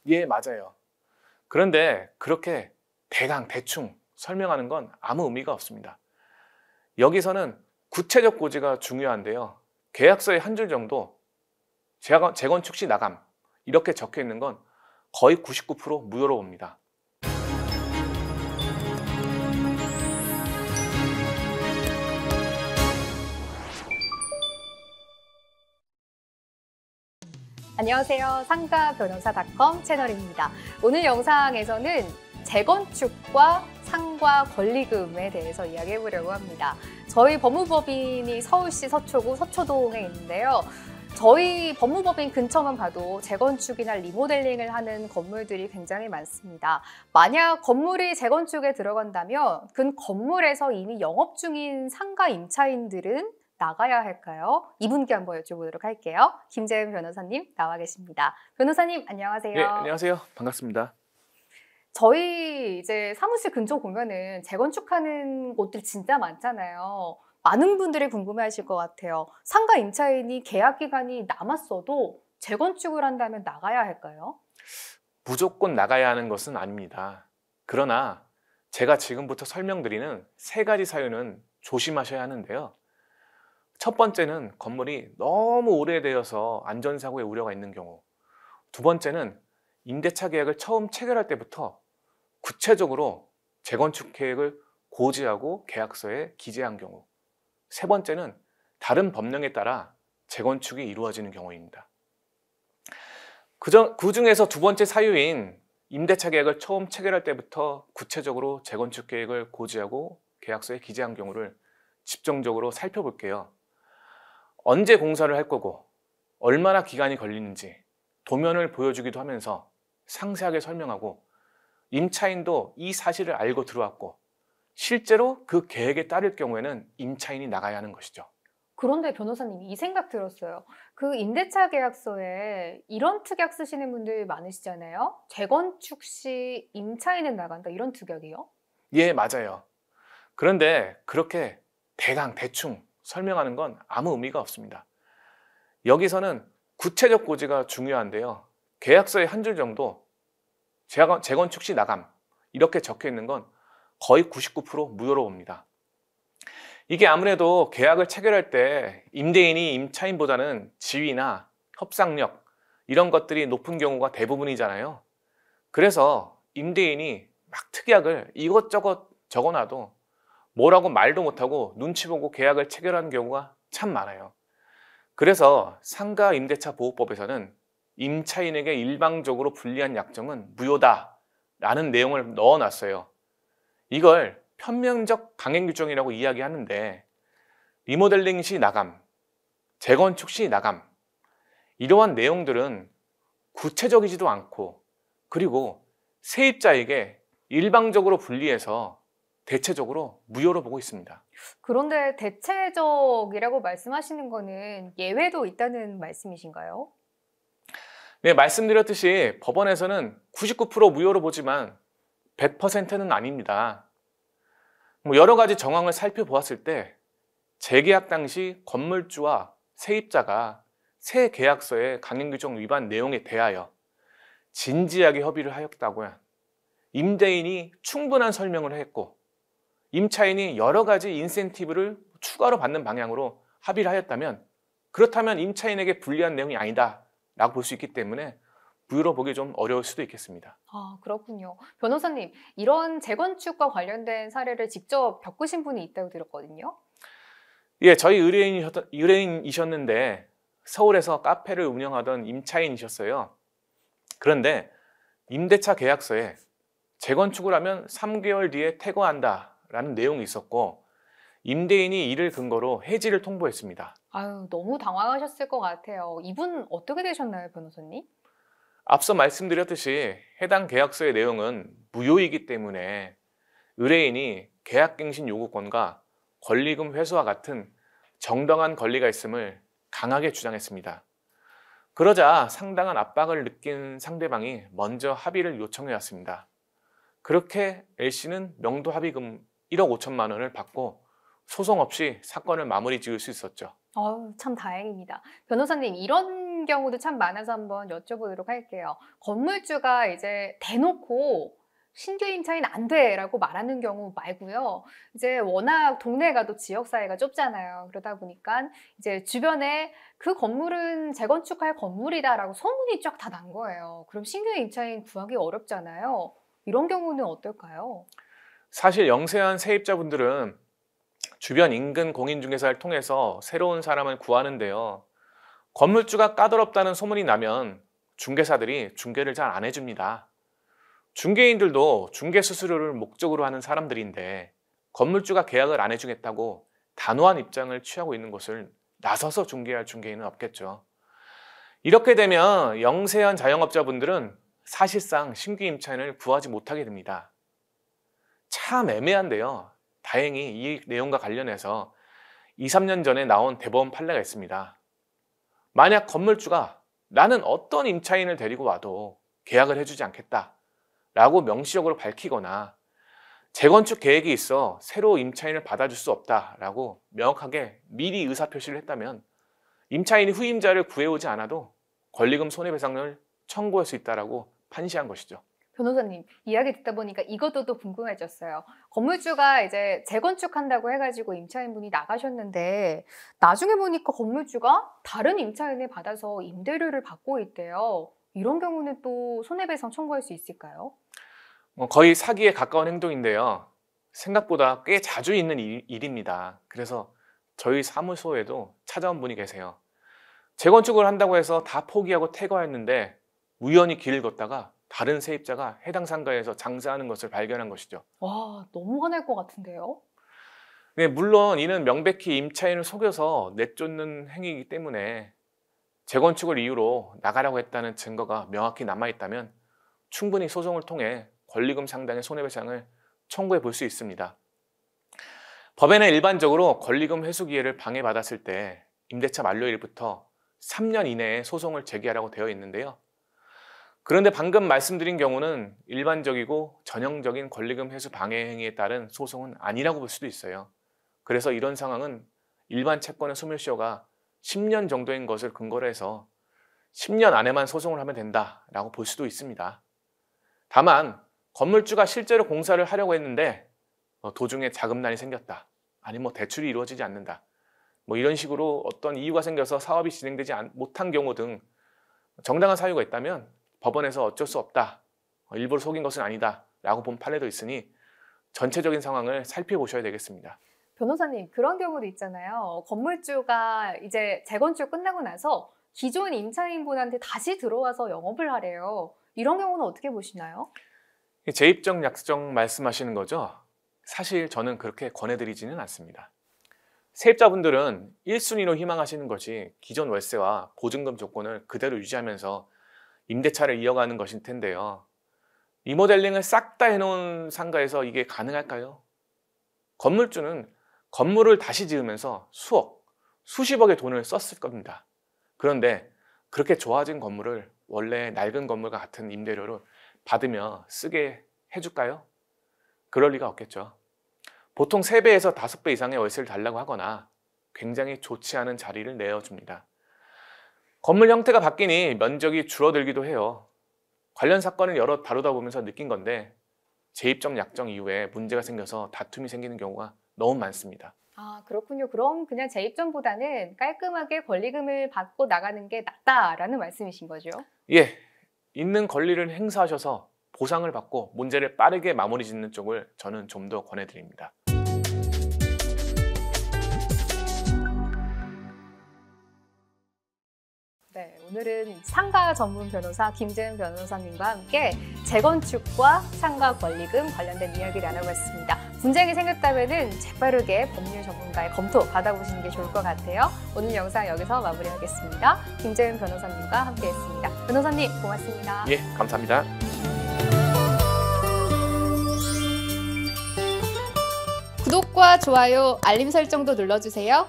예, 맞아요. 그런데 그렇게 대충 설명하는 건 아무 의미가 없습니다. 여기서는 구체적 고지가 중요한데요. 계약서에 한 줄 정도 재건축 시 나감 이렇게 적혀 있는 건 거의 99% 무효로 봅니다. 안녕하세요. 상가변호사닷컴 채널입니다. 오늘 영상에서는 재건축과 상과 권리금에 대해서 이야기해 보려고 합니다. 저희 법무법인이 서울시 서초구 서초동에 있는데요. 저희 법무법인 근처만 봐도 재건축이나 리모델링을 하는 건물들이 굉장히 많습니다. 만약 건물이 재건축에 들어간다면 그 건물에서 이미 영업 중인 상가 임차인들은 나가야 할까요? 이분께 한번 여쭤보도록 할게요. 김재은 변호사님 나와 계십니다. 변호사님 안녕하세요. 예, 안녕하세요. 반갑습니다. 저희 이제 사무실 근처 보면은 재건축하는 곳들 진짜 많잖아요. 많은 분들이 궁금해하실 것 같아요. 상가 임차인이 계약 기간이 남았어도 재건축을 한다면 나가야 할까요? 무조건 나가야 하는 것은 아닙니다. 그러나 제가 지금부터 설명드리는 세 가지 사유는 조심하셔야 하는데요. 첫 번째는 건물이 너무 오래되어서 안전사고의 우려가 있는 경우. 두 번째는 임대차 계약을 처음 체결할 때부터 구체적으로 재건축 계획을 고지하고 계약서에 기재한 경우. 세 번째는 다른 법령에 따라 재건축이 이루어지는 경우입니다. 그 중에서 두 번째 사유인 임대차 계약을 처음 체결할 때부터 구체적으로 재건축 계획을 고지하고 계약서에 기재한 경우를 집중적으로 살펴볼게요. 언제 공사를 할 거고 얼마나 기간이 걸리는지 도면을 보여주기도 하면서 상세하게 설명하고 임차인도 이 사실을 알고 들어왔고 실제로 그 계획에 따를 경우에는 임차인이 나가야 하는 것이죠. 그런데 변호사님 이 생각 들었어요. 그 임대차 계약서에 이런 특약 쓰시는 분들 많으시잖아요. 재건축 시 임차인은 나간다 이런 특약이요? 예, 맞아요. 그런데 그렇게 대충 설명하는 건 아무 의미가 없습니다. 여기서는 구체적 고지가 중요한데요. 계약서에 한 줄 정도 재건축 시 나감 이렇게 적혀 있는 건 거의 99% 무효로 봅니다. 이게 아무래도 계약을 체결할 때 임대인이 임차인보다는 지위나 협상력 이런 것들이 높은 경우가 대부분이잖아요. 그래서 임대인이 막 특약을 이것저것 적어놔도 뭐라고 말도 못하고 눈치 보고 계약을 체결하는 경우가 참 많아요. 그래서 상가임대차보호법에서는 임차인에게 일방적으로 불리한 약정은 무효다라는 내용을 넣어놨어요. 이걸 편명적 강행 규정이라고 이야기하는데 리모델링 시 나감, 재건축 시 나감 이러한 내용들은 구체적이지도 않고 그리고 세입자에게 일방적으로 분리해서 대체적으로 무효로 보고 있습니다. 그런데 대체적이라고 말씀하시는 거는 예외도 있다는 말씀이신가요? 네, 말씀드렸듯이 법원에서는 99% 무효로 보지만 100%는 아닙니다. 여러 가지 정황을 살펴보았을 때 재계약 당시 건물주와 세입자가 새 계약서의 강행규정 위반 내용에 대하여 진지하게 협의를 하였다고요. 임대인이 충분한 설명을 했고 임차인이 여러 가지 인센티브를 추가로 받는 방향으로 합의를 하였다면 그렇다면 임차인에게 불리한 내용이 아니다 라고 볼 수 있기 때문에 무효로 보기 좀 어려울 수도 있겠습니다. 아, 그렇군요. 변호사님, 이런 재건축과 관련된 사례를 직접 겪으신 분이 있다고 들었거든요. 예, 저희 의뢰인이셨는데 서울에서 카페를 운영하던 임차인이셨어요. 그런데 임대차 계약서에 재건축을 하면 3개월 뒤에 퇴거한다 라는 내용이 있었고 임대인이 이를 근거로 해지를 통보했습니다. 아유, 너무 당황하셨을 것 같아요. 이분 어떻게 되셨나요, 변호사님? 앞서 말씀드렸듯이 해당 계약서의 내용은 무효이기 때문에 의뢰인이 계약갱신 요구권과 권리금 회수와 같은 정당한 권리가 있음을 강하게 주장했습니다. 그러자 상당한 압박을 느낀 상대방이 먼저 합의를 요청해 왔습니다. 그렇게 L씨는 명도 합의금 1억 5천만 원을 받고 소송 없이 사건을 마무리 지을 수 있었죠. 참 다행입니다. 변호사님, 이런 이런 경우도 참 많아서 한번 여쭤보도록 할게요. 건물주가 이제 대놓고 신규 임차인 안 돼라고 말하는 경우 말고요. 이제 워낙 동네가 또 지역 사회가 좁잖아요. 그러다 보니까 이제 주변에 그 건물은 재건축할 건물이다라고 소문이 쫙 다 난 거예요. 그럼 신규 임차인 구하기 어렵잖아요. 이런 경우는 어떨까요? 사실 영세한 세입자분들은 주변 인근 공인중개사를 통해서 새로운 사람을 구하는데요. 건물주가 까다롭다는 소문이 나면 중개사들이 중개를 잘 안 해줍니다. 중개인들도 중개 수수료를 목적으로 하는 사람들인데 건물주가 계약을 안 해주겠다고 단호한 입장을 취하고 있는 곳을 나서서 중개할 중개인은 없겠죠. 이렇게 되면 영세한 자영업자분들은 사실상 신규 임차인을 구하지 못하게 됩니다. 참 애매한데요. 다행히 이 내용과 관련해서 2, 3년 전에 나온 대법원 판례가 있습니다. 만약 건물주가 나는 어떤 임차인을 데리고 와도 계약을 해주지 않겠다 라고 명시적으로 밝히거나 재건축 계획이 있어 새로 임차인을 받아줄 수 없다라고 명확하게 미리 의사표시를 했다면 임차인이 후임자를 구해오지 않아도 권리금 손해배상을 청구할 수 있다라고 판시한 것이죠. 변호사님, 이야기 듣다 보니까 이것도 또 궁금해졌어요. 건물주가 이제 재건축한다고 해가지고 임차인분이 나가셨는데 나중에 보니까 건물주가 다른 임차인을 받아서 임대료를 받고 있대요. 이런 경우는 또 손해배상 청구할 수 있을까요? 거의 사기에 가까운 행동인데요. 생각보다 꽤 자주 있는 일입니다. 그래서 저희 사무소에도 찾아온 분이 계세요. 재건축을 한다고 해서 다 포기하고 퇴거했는데 우연히 길을 걷다가 다른 세입자가 해당 상가에서 장사하는 것을 발견한 것이죠. 와, 너무 화날 것 같은데요? 네, 물론 이는 명백히 임차인을 속여서 내쫓는 행위이기 때문에 재건축을 이유로 나가라고 했다는 증거가 명확히 남아있다면 충분히 소송을 통해 권리금 상당의 손해배상을 청구해 볼 수 있습니다. 법에는 일반적으로 권리금 회수 기회를 방해받았을 때 임대차 만료일부터 3년 이내에 소송을 제기하라고 되어 있는데요. 그런데 방금 말씀드린 경우는 일반적이고 전형적인 권리금 회수 방해 행위에 따른 소송은 아니라고 볼 수도 있어요. 그래서 이런 상황은 일반 채권의 소멸시효가 10년 정도인 것을 근거로 해서 10년 안에만 소송을 하면 된다라고 볼 수도 있습니다. 다만 건물주가 실제로 공사를 하려고 했는데 도중에 자금난이 생겼다. 아니면 대출이 이루어지지 않는다. 이런 식으로 어떤 이유가 생겨서 사업이 진행되지 못한 경우 등 정당한 사유가 있다면 법원에서 어쩔 수 없다. 일부러 속인 것은 아니다. 라고 본 판례도 있으니 전체적인 상황을 살펴보셔야 되겠습니다. 변호사님, 그런 경우도 있잖아요. 건물주가 이제 재건축 끝나고 나서 기존 임차인분한테 다시 들어와서 영업을 하래요. 이런 경우는 어떻게 보시나요? 재입적 약정 말씀하시는 거죠? 사실 저는 그렇게 권해드리지는 않습니다. 세입자분들은 1순위로 희망하시는 것이 기존 월세와 보증금 조건을 그대로 유지하면서 임대차를 이어가는 것일 텐데요. 리모델링을 싹 다 해놓은 상가에서 이게 가능할까요? 건물주는 건물을 다시 지으면서 수억, 수십억의 돈을 썼을 겁니다. 그런데 그렇게 좋아진 건물을 원래 낡은 건물과 같은 임대료를 받으며 쓰게 해줄까요? 그럴 리가 없겠죠. 보통 3배에서 5배 이상의 월세를 달라고 하거나 굉장히 좋지 않은 자리를 내어줍니다. 건물 형태가 바뀌니 면적이 줄어들기도 해요. 관련 사건을 여러 다루다 보면서 느낀 건데 재입적 약정 이후에 문제가 생겨서 다툼이 생기는 경우가 너무 많습니다. 아, 그렇군요. 그럼 그냥 재입전보다는 깔끔하게 권리금을 받고 나가는 게 낫다라는 말씀이신 거죠? 예, 있는 권리를 행사하셔서 보상을 받고 문제를 빠르게 마무리 짓는 쪽을 저는 좀 더 권해드립니다. 네, 오늘은 상가 전문 변호사 김재은 변호사님과 함께 재건축과 상가 권리금 관련된 이야기를 나눠봤습니다. 분쟁이 생겼다면 재빠르게 법률 전문가의 검토 받아보시는 게 좋을 것 같아요. 오늘 영상 여기서 마무리하겠습니다. 김재은 변호사님과 함께했습니다. 변호사님 고맙습니다. 예, 감사합니다. 구독과 좋아요, 알림 설정도 눌러주세요.